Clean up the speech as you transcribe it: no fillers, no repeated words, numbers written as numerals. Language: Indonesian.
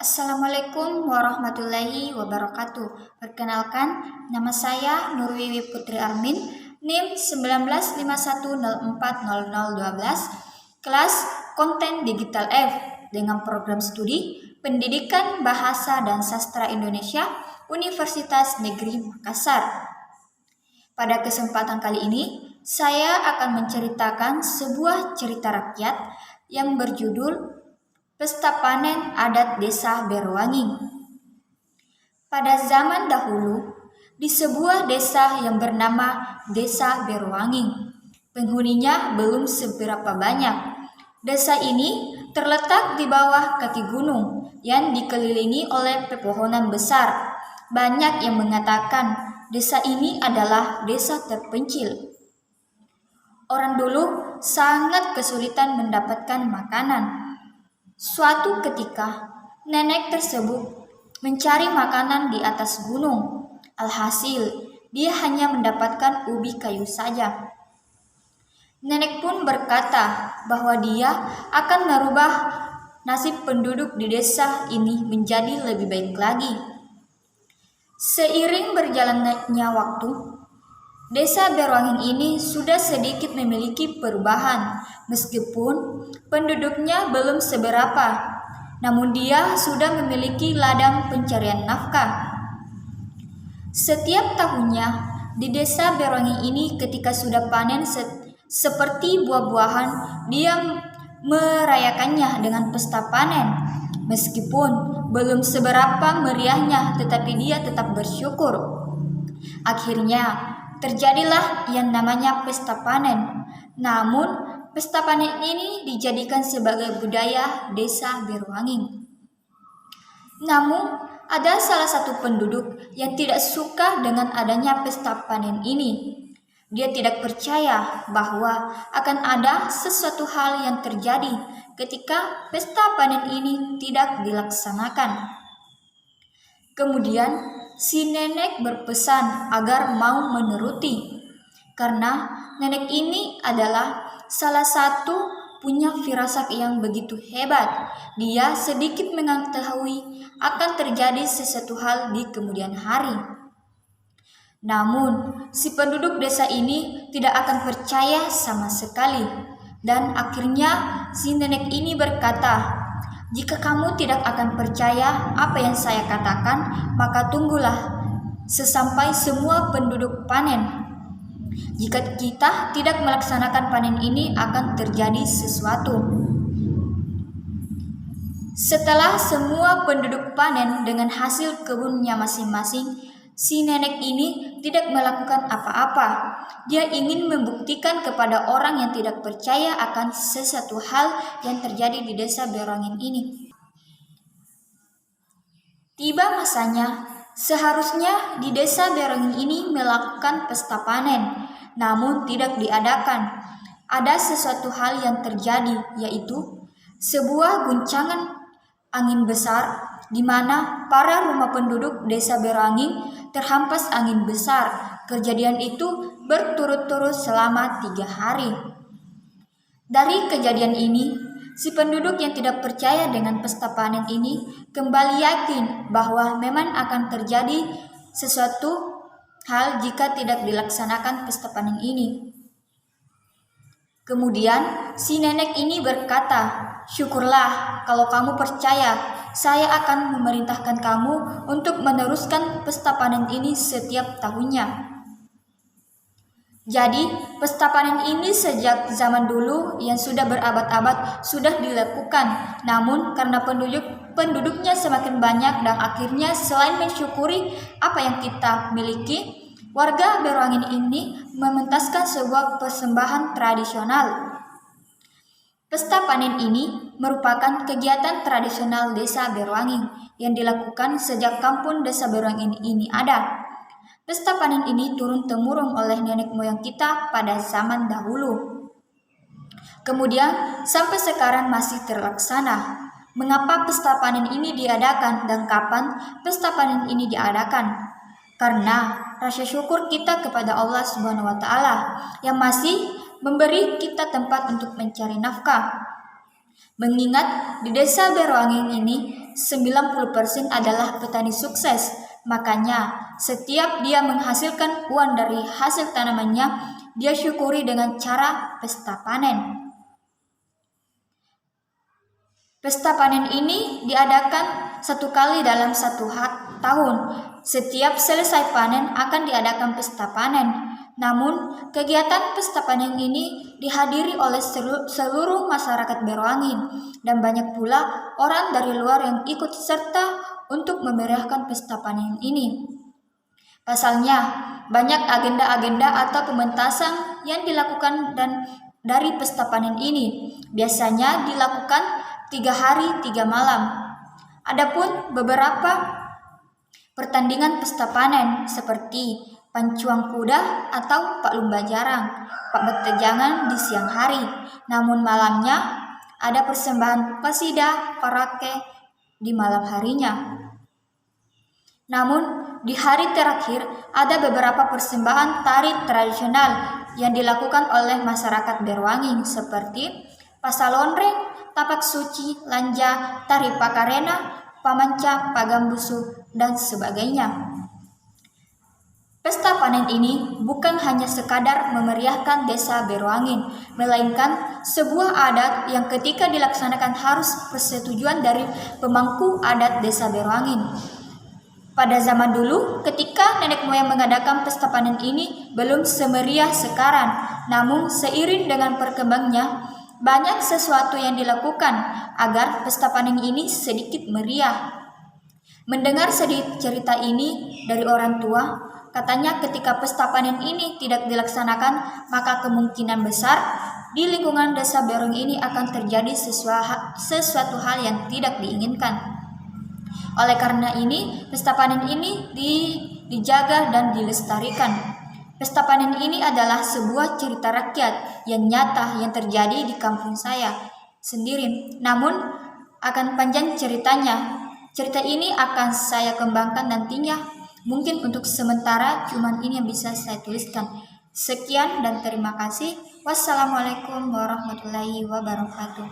Assalamualaikum warahmatullahi wabarakatuh. Perkenalkan, nama saya Nurwiwi Putri Armin, NIM 1951040012, kelas Konten Digital F dengan program studi Pendidikan Bahasa dan Sastra Indonesia Universitas Negeri Makassar. Pada kesempatan kali ini, saya akan menceritakan sebuah cerita rakyat yang berjudul Pesta Panen Adat Desa Berwangi. Pada zaman dahulu, di sebuah desa yang bernama Desa Berwangi, penghuninya belum seberapa banyak. Desa ini terletak di bawah kaki gunung yang dikelilingi oleh pepohonan besar. Banyak yang mengatakan desa ini adalah desa terpencil. Orang dulu sangat kesulitan mendapatkan makanan. Suatu ketika, nenek tersebut mencari makanan di atas gunung. Alhasil, dia hanya mendapatkan ubi kayu saja. Nenek pun berkata bahwa dia akan merubah nasib penduduk di desa ini menjadi lebih baik lagi. Seiring berjalannya waktu, Desa Berwangi ini sudah sedikit memiliki perubahan, meskipun penduduknya belum seberapa, namun dia sudah memiliki ladang pencarian nafkah. Setiap tahunnya, di Desa Berwangi ini ketika sudah panen seperti buah-buahan, dia merayakannya dengan pesta panen. Meskipun belum seberapa meriahnya, tetapi dia tetap bersyukur. Akhirnya, terjadilah yang namanya pesta panen. Namun, pesta panen ini dijadikan sebagai budaya Desa Berwangi. Namun, ada salah satu penduduk yang tidak suka dengan adanya pesta panen ini. Dia tidak percaya bahwa akan ada sesuatu hal yang terjadi ketika pesta panen ini tidak dilaksanakan. Kemudian, si nenek berpesan agar mau menuruti, karena nenek ini adalah salah satu punya firasat yang begitu hebat. Dia sedikit mengetahui akan terjadi sesuatu hal di kemudian hari. Namun, si penduduk desa ini tidak akan percaya sama sekali. Dan akhirnya si nenek ini berkata, "Jika kamu tidak akan percaya apa yang saya katakan, maka tunggulah sesampai semua penduduk panen. Jika kita tidak melaksanakan panen ini, akan terjadi sesuatu." Setelah semua penduduk panen dengan hasil kebunnya masing-masing, si nenek ini tidak melakukan apa-apa. Dia ingin membuktikan kepada orang yang tidak percaya akan sesuatu hal yang terjadi di Desa Berwangi ini. Tiba masanya, seharusnya di Desa Berwangi ini melakukan pesta panen, namun tidak diadakan. Ada sesuatu hal yang terjadi, yaitu sebuah guncangan angin besar di mana para rumah penduduk Desa Berwangi terhampas angin besar. Kejadian itu berturut-turut selama 3 hari. Dari kejadian ini, si penduduk yang tidak percaya dengan pesta panen ini kembali yakin bahwa memang akan terjadi sesuatu hal jika tidak dilaksanakan pesta panen ini. Kemudian si nenek ini berkata, "Syukurlah kalau kamu percaya. Saya akan memerintahkan kamu untuk meneruskan pesta panen ini setiap tahunnya." Jadi, pesta panen ini sejak zaman dulu yang sudah berabad-abad sudah dilakukan. Namun, karena penduduknya semakin banyak dan akhirnya selain mensyukuri apa yang kita miliki, warga Berwangi ini mementaskan sebuah persembahan tradisional. Pesta panen ini merupakan kegiatan tradisional Desa Berwangi yang dilakukan sejak kampung Desa Berwangi ini ada. Pesta panen ini turun-temurun oleh nenek moyang kita pada zaman dahulu. Kemudian sampai sekarang masih terlaksana. Mengapa pesta panen ini diadakan dan kapan pesta panen ini diadakan? Karena rasa syukur kita kepada Allah Subhanahu wa taala yang masih memberi kita tempat untuk mencari nafkah. Mengingat di Desa Berwangi ini 90% adalah petani sukses. Makanya, setiap dia menghasilkan uang dari hasil tanamannya, dia syukuri dengan cara pesta panen. Pesta panen ini diadakan 1 kali dalam 1 tahun. Setiap selesai panen akan diadakan pesta panen. Namun, kegiatan pesta panen ini dihadiri oleh seluruh masyarakat Beroangin dan banyak pula orang dari luar yang ikut serta untuk memeriahkan pesta panen ini. Pasalnya, banyak agenda-agenda atau pementasan yang dilakukan dan dari pesta panen ini biasanya dilakukan 3 hari 3 malam. Adapun beberapa pertandingan pesta panen seperti pancuang kuda atau pak lumba jarang, pak betejangan di siang hari. Namun malamnya ada persembahan kasida karaoke di malam harinya. Namun di hari terakhir ada beberapa persembahan tari tradisional yang dilakukan oleh masyarakat Beroangin seperti pasalonreng, tapak suci, lanja, tari pakarena, pamanca, pagambusu, dan sebagainya. Pesta panen ini bukan hanya sekadar memeriahkan desa Beroangin, melainkan sebuah adat yang ketika dilaksanakan harus persetujuan dari pemangku adat desa Beroangin. Pada zaman dulu, ketika nenek moyang mengadakan pesta panen ini belum semeriah sekarang, namun seiring dengan berkembangnya, banyak sesuatu yang dilakukan agar pesta panen ini sedikit meriah. Mendengar sedikit cerita ini dari orang tua, katanya ketika pesta panen ini tidak dilaksanakan, maka kemungkinan besar di lingkungan desa Berong ini akan terjadi sesuatu hal yang tidak diinginkan. Oleh karena ini, pesta panen ini dijaga dan dilestarikan. Pesta panen ini adalah sebuah cerita rakyat yang nyata yang terjadi di kampung saya sendiri. Namun akan panjang ceritanya. Cerita ini akan saya kembangkan nantinya. Mungkin untuk sementara cuman ini yang bisa saya tuliskan. Sekian dan terima kasih. Wassalamualaikum warahmatullahi wabarakatuh.